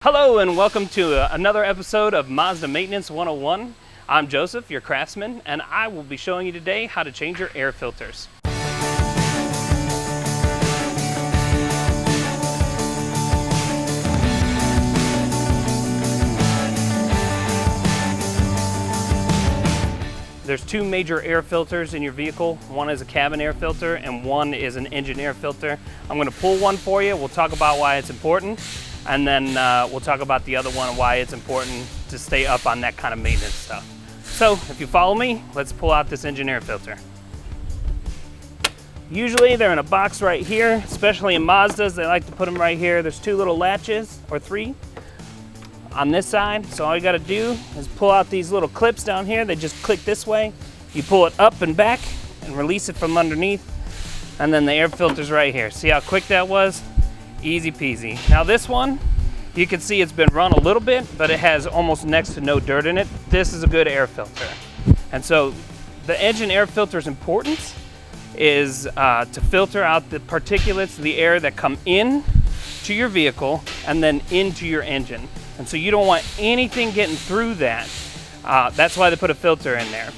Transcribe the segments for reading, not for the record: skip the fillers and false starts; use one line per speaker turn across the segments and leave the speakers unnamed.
Hello and welcome to another episode of Mazda Maintenance 101. I'm Joseph, your craftsman, and I will be showing you today how to change your air filters. There's two major air filters in your vehicle. One is a cabin air filter and one is an engine air filter. I'm going to pull one for you. We'll talk about why it's important. And then we'll talk about the other one and why it's important to stay up on that kind of maintenance stuff. So if you follow me, let's pull out this engine air filter. Usually they're in a box right here, especially in Mazdas. They like to put them right here. There's two little latches, or three, on this side. So all you gotta do is pull out these little clips down here. They just click this way. You pull it up and back and release it from underneath. And then the air filter's right here. See how quick that was? Easy peasy. Now this one, you can see it's been run a little bit, but it has almost next to no dirt in it. This is a good air filter. And so the engine air filter's importance is to filter out the particulates, the air that come in to your vehicle and then into your engine. And so you don't want anything getting through that. That's why they put a filter in there.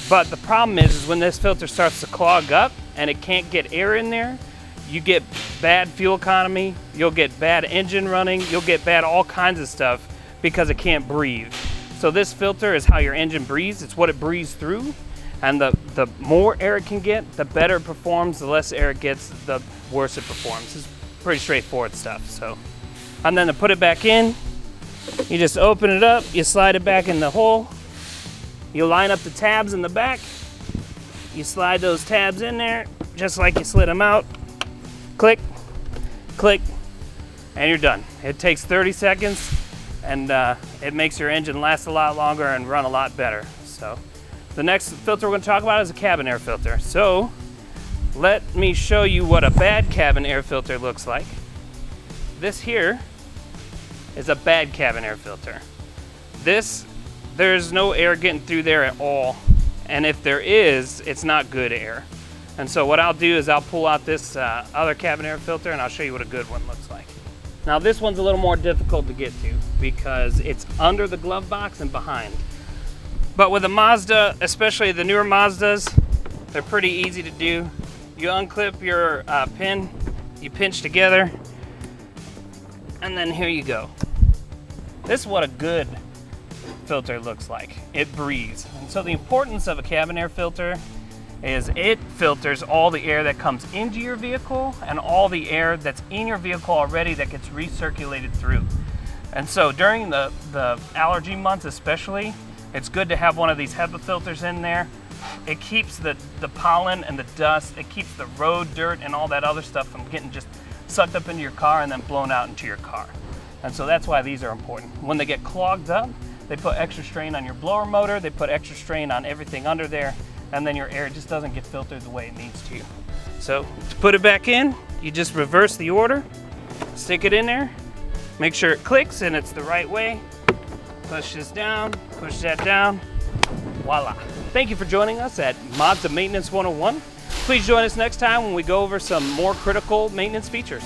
But the problem is when this filter starts to clog up and it can't get air in there, you get bad fuel economy, you'll get bad engine running, you'll get bad all kinds of stuff because it can't breathe. So this filter is how your engine breathes. It's what it breathes through. And the more air it can get, the better it performs. The less air it gets, the worse it performs. It's pretty straightforward stuff. So, and then to put it back in, you just open it up, you slide it back in the hole, you line up the tabs in the back, you slide those tabs in there, just like you slid them out. Click, click, and you're done. It takes 30 seconds and it makes your engine last a lot longer and run a lot better. So the next filter we're going to talk about is a cabin air filter. So let me show you what a bad cabin air filter looks like. This here is a bad cabin air filter. There's no air getting through there at all. And if there is, it's not good air. And so what I'll do is I'll pull out this other cabin air filter and I'll show you what a good one looks like. Now this one's a little more difficult to get to because it's under the glove box and behind. But with a Mazda, especially the newer Mazdas, they're pretty easy to do. You unclip your pin, you pinch together, and then here you go. This is what a good filter looks like. It breathes. And so the importance of a cabin air filter is it filters all the air that comes into your vehicle and all the air that's in your vehicle already that gets recirculated through. And so during the allergy months especially, it's good to have one of these HEPA filters in there. It keeps the pollen and the dust, it keeps the road dirt and all that other stuff from getting just sucked up into your car and then blown out into your car. And so that's why these are important. When they get clogged up, they put extra strain on your blower motor, they put extra strain on everything under there, and then your air just doesn't get filtered the way it needs to. So to put it back in, you just reverse the order, stick it in there, make sure it clicks and it's the right way, push this down, push that down, voila. Thank you for joining us at Mazda Maintenance 101. Please join us next time when we go over some more critical maintenance features.